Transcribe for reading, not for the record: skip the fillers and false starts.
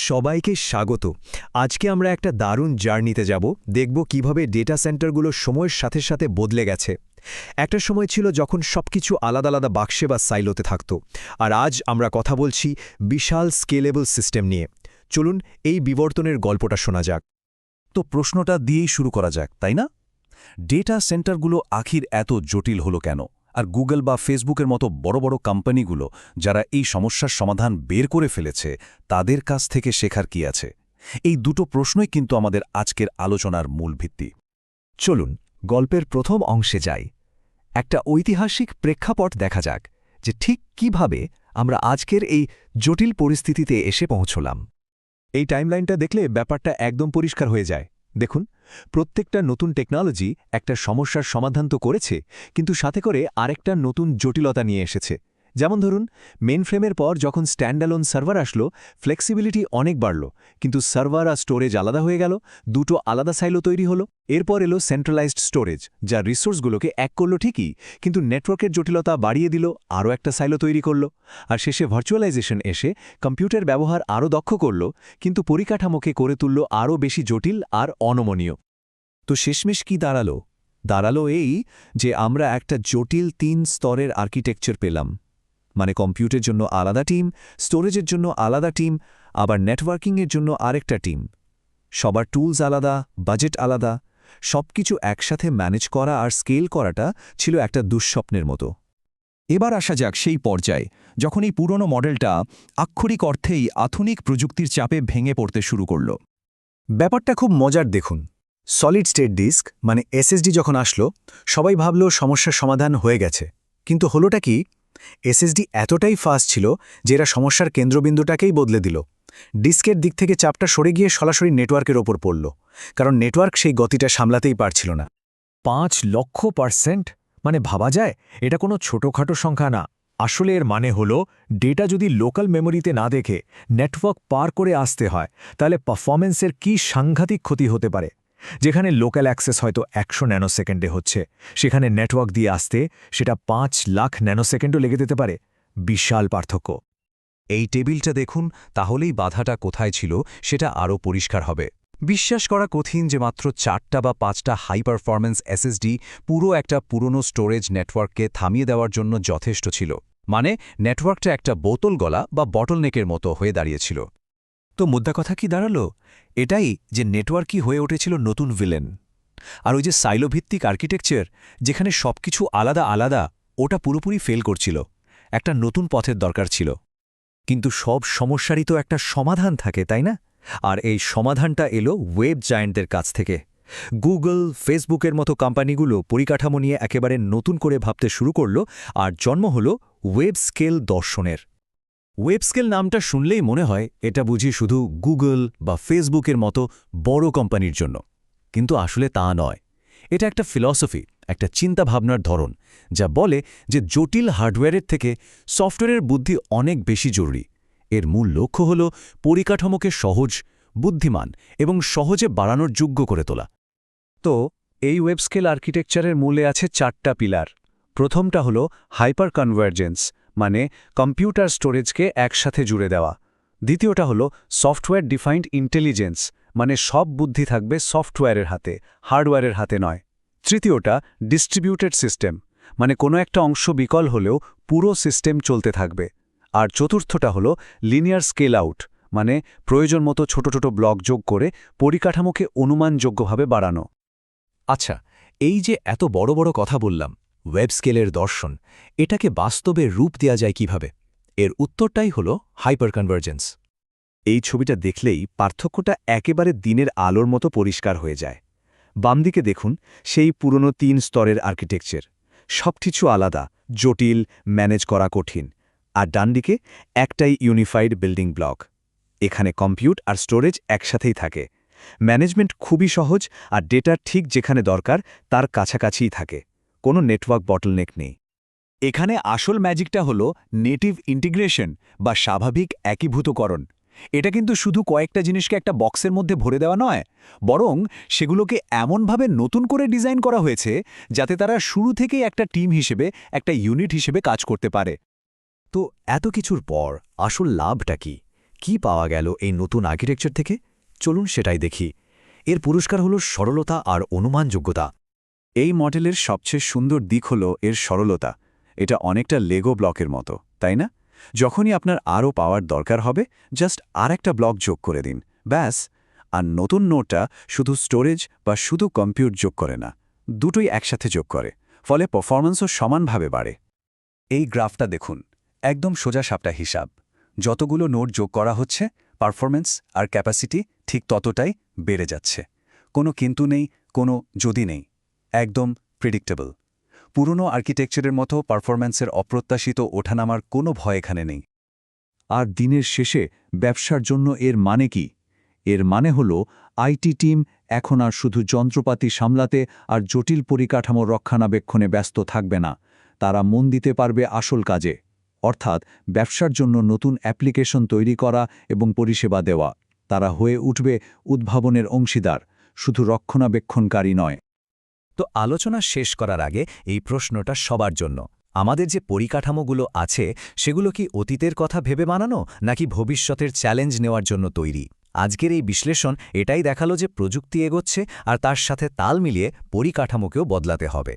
সবাইকে স্বাগত। আজকে আমরা একটা দারুণ জার্নিতে যাব, দেখব কিভাবে ডেটা সেন্টারগুলো সময়ের সাথে সাথে বদলে গেছে। একটা সময় ছিল যখন সবকিছু আলাদা আলাদা বাক্সে বা সাইলোতে থাকত, আর আজ আমরা কথা বলছি বিশাল স্কেলেবল সিস্টেম নিয়ে। চলুন এই বিবর্তনের গল্পটা শোনা যাক। তো প্রশ্নটা দিয়েই শুরু করা যাক, তাই না? ডেটা সেন্টারগুলো আখির এত জটিল হলো কেন? আর গুগল বা ফেসবুকের মতো বড় বড় কোম্পানিগুলো যারা এই সমস্যার সমাধান বের করে ফেলেছে, তাদের কাছ থেকে শেখার কি আছে? এই দুটো প্রশ্নই কিন্তু আমাদের আজকের আলোচনার মূল ভিত্তি। চলুন গল্পের প্রথম অংশে যাই। একটা ঐতিহাসিক প্রেক্ষাপট দেখা যাক যে ঠিক কিভাবে আমরা আজকের এই জটিল পরিস্থিতিতে এসে পৌঁছলাম। এই টাইমলাইনটা দেখলে ব্যাপারটা একদম পরিষ্কার হয়ে যায়। দেখুন, প্রত্যেকটা নতুন টেকনোলজি একটা সমস্যার সমাধান তো করেছে, কিন্তু সাথে করে আরেকটা নতুন জটিলতা নিয়ে এসেছে। যেমন ধরুন, মেইনফ্রেমের পর যখন স্ট্যান্ডঅ্যালোন সার্ভার আসলো, ফ্লেক্সিবিলিটি অনেক বাড়ল, কিন্তু সার্ভার আর স্টোরেজ আলাদা হয়ে গেল, দুটো আলাদা সাইলো তৈরি হলো। এরপর এলো সেন্ট্রালাইজড স্টোরেজ, যা রিসোর্সগুলোকে এক করল ঠিকই, কিন্তু নেটওয়ার্কের জটিলতা বাড়িয়ে দিল, আরও একটা সাইলো তৈরি করল। আর শেষে ভার্চুয়ালাইজেশন এসে কম্পিউটার ব্যবহার আরও দক্ষ করল, কিন্তু পরিকাঠামোকে করে তুলল আরও বেশি জটিল আর অনমনীয়। তো শেষমেশ কি দাঁড়ালো এই যে আমরা একটা জটিল 3 স্তরের আর্কিটেকচার পেলাম। মানে কম্পিউটারের জন্য আলাদা টিম, স্টোরেজের জন্য আলাদা টিম, আবার নেটওয়ার্কিংয়ের জন্য আরেকটা টিম। সবার টুলস আলাদা, বাজেট আলাদা, সবকিছু একসাথে ম্যানেজ করা আর স্কেল করাটা ছিল একটা দুঃস্বপ্নের মতো। এবার আসা যাক সেই পর্যায়ে, যখন এই পুরনো মডেলটা আক্ষরিক অর্থেই আধুনিক প্রযুক্তির চাপে ভেঙে পড়তে শুরু করল। ব্যাপারটা খুব মজার দেখুন। সলিড স্টেট ডিস্ক মানে এসএসডি যখন আসলো, সবাই ভাবল সমস্যার সমাধান হয়ে গেছে। কিন্তু হলোটা কি? এসএসডি এতটাই ফাস্ট ছিল যে এরা সমস্যার কেন্দ্রবিন্দুটাকেই বদলে দিল। ডিস্কের দিক থেকে চাপটা সরে গিয়ে সরাসরি নেটওয়ার্কের ওপর পড়ল, কারণ নেটওয়ার্ক সেই গতিটা সামলাতেই পারছিল না। 5,00,000%? মানে ভাবা যায়, এটা কোনো ছোটখাটো সংখ্যা না। আসলে এর মানে হলো, ডেটা যদি লোকাল মেমোরিতে না দেখে নেটওয়ার্ক পার করে আসতে হয়, তাহলে পারফরম্যান্সের কী সাংঘাতিক ক্ষতি হতে পারে। যেখানে লোকাল অ্যাক্সেস হয়তো 100 ন্যানোসেকেন্ডে হচ্ছে, সেখানে নেটওয়ার্ক দিয়ে আসতে সেটা 5 লাখ ন্যানোসেকেন্ডও লেগে যেতে পারে। বিশাল পার্থক্য। এই টেবিলটা দেখুন, তাহলেই বাধাটা কোথায় ছিল সেটা আরও পরিষ্কার হবে। বিশ্বাস করা কঠিন যে মাত্র 4টা বা 5টা হাই পারফরম্যান্স এসএসডি পুরো একটা পুরনো স্টোরেজ নেটওয়ার্ককে থামিয়ে দেওয়ার জন্য যথেষ্ট ছিল। মানে নেটওয়ার্কটা একটা বোতল গলা বা বটলনেকের মতো হয়ে দাঁড়িয়েছিল। তো মুদ্রা কথা কি দাঁড়ালো? এটাই যে নেটওয়ার্কই হয়ে উঠেছিল নতুন ভিলেন। আর ওই যে সাইলোভিত্তিক আর্কিটেকচার, যেখানে সবকিছু আলাদা আলাদা, ওটা পুরোপুরি ফেল করছিল। একটা নতুন পথের দরকার ছিল। কিন্তু সব সমস্যারই তো একটা সমাধান থাকে, তাই না? আর এই সমাধানটা এলো ওয়েব জায়ান্টদের কাছ থেকে। গুগল, ফেসবুকের মতো কোম্পানিগুলো পরিকাঠামো নিয়ে একেবারে নতুন করে ভাবতে শুরু করল, আর জন্ম হল ওয়েব স্কেল দর্শনের। ওয়েব স্কেল নামটা শুনলেই মনে হয় এটা বুঝি শুধু গুগল বা ফেসবুকের মতো বড় কোম্পানির জন্য। কিন্তু আসলে তা নয়। এটা একটা ফিলসফি, একটা চিন্তাভাবনার ধরন, যা বলে যে জটিল হার্ডওয়্যারের থেকে সফটওয়্যারের বুদ্ধি অনেক বেশি জরুরি। এর মূল লক্ষ্য হল পরিকাঠামোকে সহজ, বুদ্ধিমান এবং সহজে বাড়ানোর যোগ্য করে তোলা। তো এই ওয়েবস্কেল আর্কিটেকচারের মূলে আছে 4টা পিলার। প্রথমটা হলো হাইপার কনভার্জেন্স, মানে কম্পিউটার স্টোরেজকে একসাথে জুড়ে দেওয়া। দ্বিতীয়টা হলো সফটওয়্যার ডিফাইন্ড ইন্টেলিজেন্স, মানে সব বুদ্ধি থাকবে সফটওয়্যারের হাতে, হার্ডওয়্যারের হাতে নয়। তৃতীয়টা ডিস্ট্রিবিউটেড সিস্টেম, মানে কোনো একটা অংশ বিকল হলেও পুরো সিস্টেম চলতে থাকবে। আর চতুর্থটা হলো লিনিয়ার স্কেল আউট, মানে প্রয়োজন মতো ছোট ছোট ব্লক যোগ করে পরিকাঠামোকে অনুমানযোগ্যভাবে বাড়ানো। আচ্ছা, এই যে এত বড় বড় কথা বললাম, ওয়েব স্কেলের দর্শন, এটাকে বাস্তবে রূপ দেয়া যায় কিভাবে? এর উত্তরটাই হলো হাইপার কনভার্জেন্স। এই ছবিটা দেখলেই পার্থক্যটা একেবারে দিনের আলোর মতো পরিষ্কার হয়ে যায়। বামদিকে দেখুন সেই পুরনো 3 স্তরের আর্কিটেকচার, সবকিছু আলাদা, জটিল, ম্যানেজ করা কঠিন। আর ডানদিকে একটাই ইউনিফাইড বিল্ডিং ব্লক। এখানে কম্পিউট আর স্টোরেজ একসাথেই থাকে। ম্যানেজমেন্ট খুবই সহজ, আর ডেটা ঠিক যেখানে দরকার তার কাছাকাছিই থাকে। কোনো নেটওয়ার্ক বটলনেক নেই। এখানে আসল ম্যাজিকটা হলো নেটিভ ইন্টিগ্রেশন বা স্বাভাবিক একীভূতকরণ। এটা কিন্তু শুধু কয়েকটা জিনিসকে একটা বক্সের মধ্যে ভরে দেওয়া নয়, বরং সেগুলোকে এমনভাবে নতুন করে ডিজাইন করা হয়েছে যাতে তারা শুরু থেকেই একটা টিম হিসেবে, একটা ইউনিট হিসেবে কাজ করতে পারে। তো এত কিছুর পর আসল লাভটা কি? কি পাওয়া গেল এই নতুন আর্কিটেকচার থেকে? চলুন সেটাই দেখি। এর পুরস্কার হল সরলতা আর অনুমানযোগ্যতা। এই মডেলের সবচেয়ে সুন্দর দিক হল এর সরলতা। এটা অনেকটা লেগো ব্লকের মতো, তাই না? যখনই আপনার আরও পাওয়ার দরকার হবে, জাস্ট আর একটা ব্লক যোগ করে দিন, ব্যাস। আর নতুন নোটটা শুধু স্টোরেজ বা শুধু কম্পিউট যোগ করে না, দুটোই একসাথে যোগ করে, ফলে পারফরম্যান্সও সমানভাবে বাড়ে। এই গ্রাফটা দেখুন, একদম সোজাসাপটা হিসাব। যতগুলো নোট যোগ করা হচ্ছে, পারফরম্যান্স আর ক্যাপাসিটি ঠিক ততটাই বেড়ে যাচ্ছে। কোনো কিন্তু নেই, কোনো যদি নেই, একদম প্রেডিক্টেবল। পুরনো আর্কিটেকচারের মতো পারফরম্যান্সের অপ্রত্যাশিত ওঠানামার কোনো ভয় এখানে নেই। আর দিনের শেষে ব্যবসার জন্য এর মানে কি? এর মানে হল আইটি টিম এখন আর শুধু যন্ত্রপাতি সামলাতে আর জটিল পরিকাঠামো রক্ষণাবেক্ষণে ব্যস্ত থাকবে না। তারা মন দিতে পারবে আসল কাজে, অর্থাৎ ব্যবসার জন্য নতুন অ্যাপ্লিকেশন তৈরি করা এবং পরিষেবা দেওয়া। তারা হয়ে উঠবে উদ্ভাবনের অংশীদার, শুধু রক্ষণাবেক্ষণকারী নয়। তো আলোচনা শেষ করার আগে এই প্রশ্নটা সবার জন্য, আমাদের যে পরিকাঠামোগুলো আছে সেগুলো কি অতীতের কথা ভেবে বানানো নাকি ভবিষ্যতের চ্যালেঞ্জ নেওয়ার জন্য তৈরি? আজকের এই বিশ্লেষণ এটাই দেখালো যে প্রযুক্তি এগোচ্ছে আর তার সাথে তাল মিলিয়ে পরিকাঠামোকেও বদলাতে হবে।